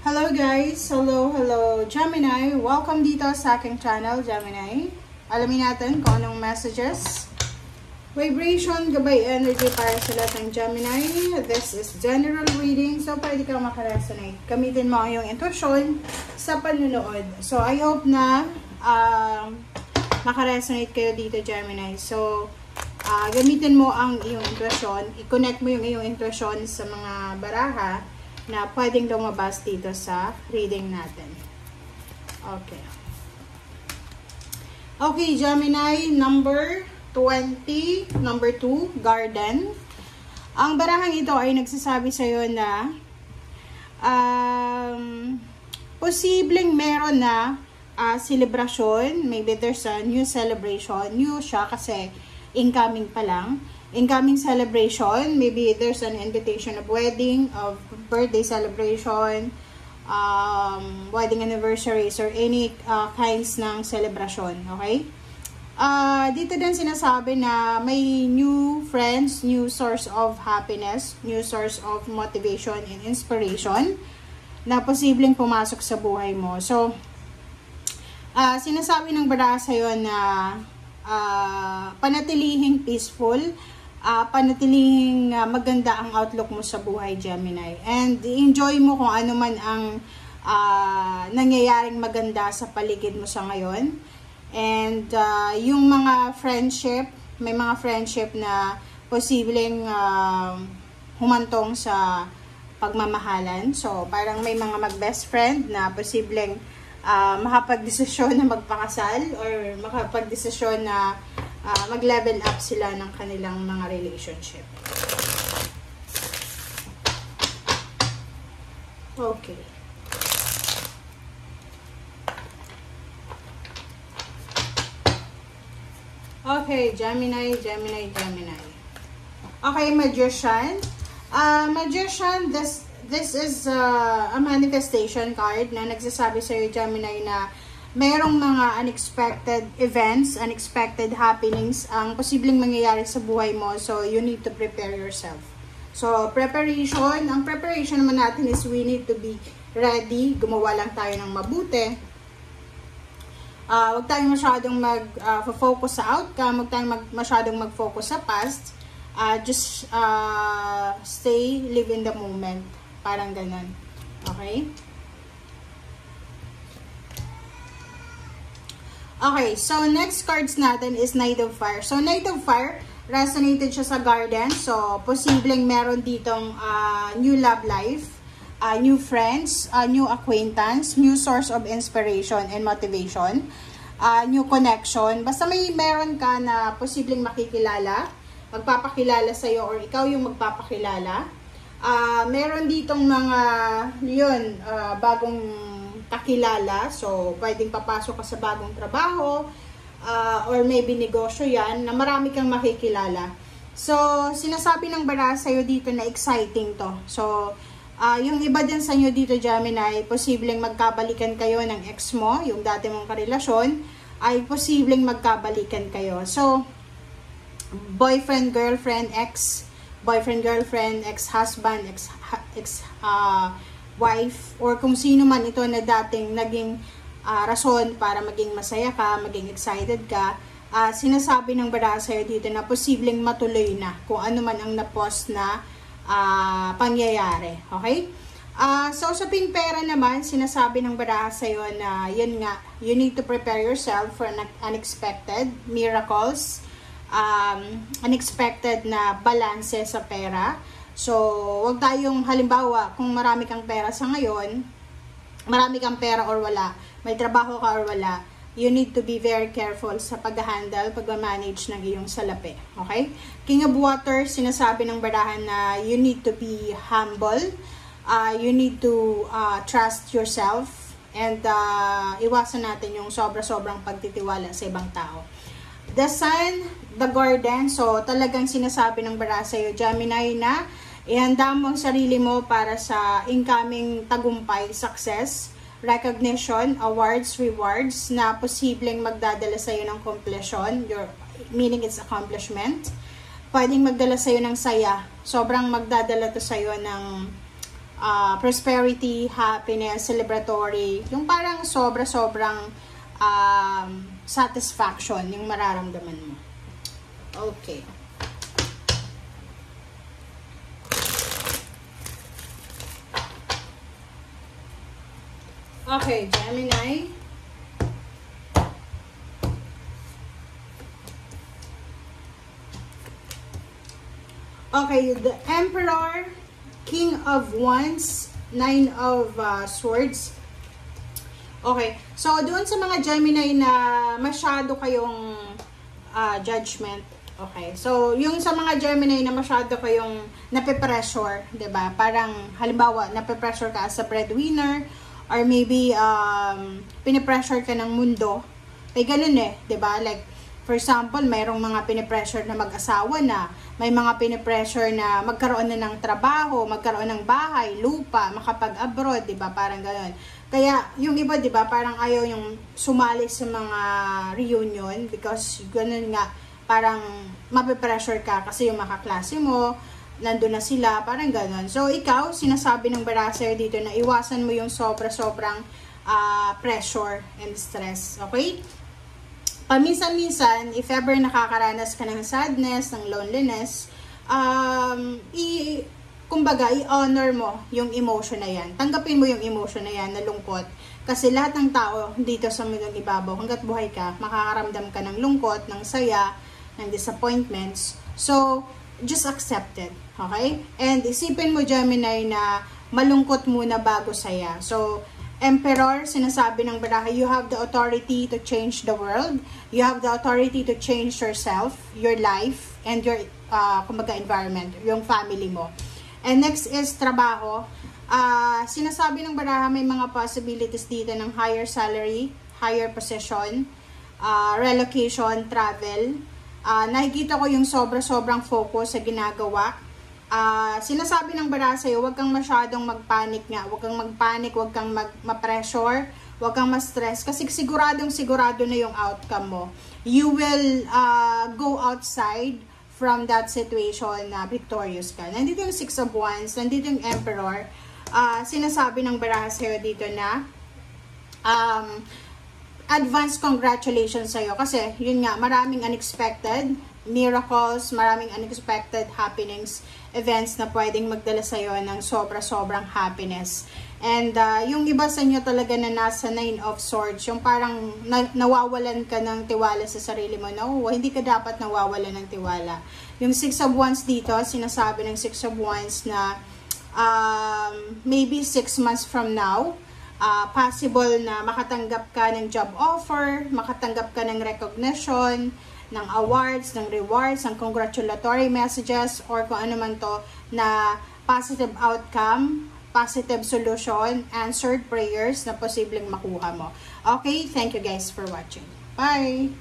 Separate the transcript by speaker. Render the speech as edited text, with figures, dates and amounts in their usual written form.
Speaker 1: Hello guys! Hello Gemini! Welcome dito sa aking channel, Gemini. Alamin natin kung anong messages, vibration, gabay energy para sa lahat ng Gemini. This is general reading, so pwede kang makaresonate. Gamitin mo ang iyong intuition sa panunood. So I hope na makaresonate kayo dito, Gemini. So gamitin mo ang iyong intuition, i-connect mo yung iyong intuition sa mga baraha na pwedeng lumabas dito sa reading natin. Okay, Gemini, number 20, number 2, Garden. Ang barahang ito ay nagsasabi sa iyo na posibleng meron na celebration. Maybe there's a new celebration. New siya kasi incoming pa lang. Incoming celebration, maybe there's an invitation of wedding, of birthday celebration, wedding anniversaries, or any kinds ng celebration, okay? Dito din sinasabi na may new friends, new source of happiness, new source of motivation and inspiration na posibleng pumasok sa buhay mo. So, sinasabi ng baraha sa'yo na panatilihing peaceful, panatilihing maganda ang outlook mo sa buhay, Gemini. And enjoy mo kung ano man ang nangyayaring maganda sa paligid mo sa ngayon. And yung mga friendship, may mga friendship na posibleng humantong sa pagmamahalan. So, parang may mga mag-best friend na posibleng makapag-desisyon na magpakasal or makapag-desisyon na mag-level up sila ng kanilang mga relationship. Okay. Okay, Gemini. Okay, Magician. Magician, this is a manifestation card na nagsasabi sa iyo, Gemini, na mayroong mga unexpected events, unexpected happenings ang posibleng mangyayari sa buhay mo. So, you need to prepare yourself. So, preparation. Ang preparation naman natin is we need to be ready. Gumawa lang tayo ng mabuti. Huwag tayong masyadong mag-focus sa outcome. Huwag tayong masyadong mag-focus sa past. Just stay, live in the moment. Parang ganun. Okay? Okay, so next cards natin is Knight of Fire. So, Knight of Fire, resonated siya sa Garden. So, posibleng meron ditong new love life, new friends, new acquaintance, new source of inspiration and motivation, new connection. Basta meron ka na posibleng makikilala, magpapakilala sa'yo or ikaw yung magpapakilala. Meron ditong mga, bagong kakilala. So, pwedeng papasok ka sa bagong trabaho or maybe negosyo yan na marami kang makikilala. So, sinasabi ng baraha sa'yo dito na exciting to. So, yung iba din sa inyo dito, Gemini, posibleng magkabalikan kayo ng ex mo, yung dati mong karelasyon, ay posibleng magkabalikan kayo. So, boyfriend, girlfriend, ex-boyfriend, girlfriend, ex-husband, wife, or kung sino man ito na dating naging rason para maging masaya ka, maging excited ka, sinasabi ng baraha sa'yo dito na posibleng matuloy na kung ano man ang na-post na pangyayari. Okay? So, sa pera naman, sinasabi ng baraha sa'yo na yun nga, you need to prepare yourself for unexpected miracles, unexpected na balanse sa pera. So, wag tayong, halimbawa, kung marami kang pera sa ngayon, marami kang pera or wala, may trabaho ka or wala, you need to be very careful sa pag-handle, pag-manage ng iyong salapi. Okay? King of Water, sinasabi ng barahan na you need to be humble, you need to trust yourself, and iwasan natin yung sobra-sobrang pagtitiwala sa ibang tao. The Sun, the Garden, so talagang sinasabi ng baraha sa'yo, Gemini, na ihanda mo ang sarili mo para sa incoming tagumpay, success, recognition, awards, rewards na posibleng magdadala sa'yo ng completion, meaning it's accomplishment. Pwedeng magdala sa'yo ng saya. Sobrang magdadala to sa'yo ng prosperity, happiness, celebratory, yung parang sobrang satisfaction yung mararamdaman mo. Okay. Okay, Gemini. Okay, the Emperor, King of Wands, Nine of Swords. Okay, so doon sa mga Gemini na masyado kayong judgment. Okay, so yung sa mga Gemini na masyado kayong nape-pressure, 'di ba? Parang halimbawa, nape-pressure ka as a breadwinner or maybe pinipressure ka ng mundo. May ganun 'di ba? Like for example, mayroong mga pinipressure na mag-asawa na, may mga pinipressure na magkaroon na ng trabaho, magkaroon ng bahay, lupa, makapag-abroad, 'di ba? Parang ganoon. Kaya yung iba, 'di ba, parang ayaw yung sumali sa mga reunion because ganoon nga, parang mape-pressure ka kasi yung makaklase mo, nandun na sila, parang ganoon. So ikaw, sinasabi ng Baracer dito na iwasan mo yung sobrang pressure and stress, okay? Paminsan-minsan, if ever nakakaranas ka ng sadness, ng loneliness, kumbaga, i-honor mo yung emotion na yan. Tanggapin mo yung emotion na yan, na lungkot. Kasi lahat ng tao dito sa mundong ibabaw, hanggat buhay ka, makakaramdam ka ng lungkot, ng saya, ng disappointments. So, just accept it. Okay? And isipin mo, Gemini, na malungkot muna bago saya. So, Emperor, sinasabi ng baraha, you have the authority to change the world. You have the authority to change yourself, your life, and your kumbaga environment, yung family mo. And next is trabaho. Sinasabi ng baraha, may mga possibilities dito ng higher salary, higher position, relocation, travel. Nakikita ko yung sobrang focus sa ginagawa. Sinasabi ng baraha sa'yo, huwag kang masyadong magpanic nga. Huwag kang magpanic, huwag kang ma-pressure, huwag kang ma-stress. Kasi sigurado na yung outcome mo. You will go outside from that situation na victorious ka. Nandito yung Six of Wands, nandito yung Emperor. Sinasabi ng baraha sa'yo dito na advance congratulations sa'yo. Kasi, yun nga, maraming unexpected miracles, maraming unexpected happenings, events na pwedeng magdala sa'yo ng sobrang happiness. And yung iba sa inyo talaga na nasa Nine of Swords, yung parang nawawalan ka ng tiwala sa sarili mo. No, hindi ka dapat nawawalan ng tiwala. Yung Six of Wands dito, sinasabi ng Six of Wands na maybe 6 months from now, possible na makatanggap ka ng job offer, makatanggap ka ng recognition, ng awards, ng rewards, ng congratulatory messages, or kung ano man to na positive outcome, positive solution, answered prayers na posibleng makuha mo. Okay, thank you guys for watching. Bye!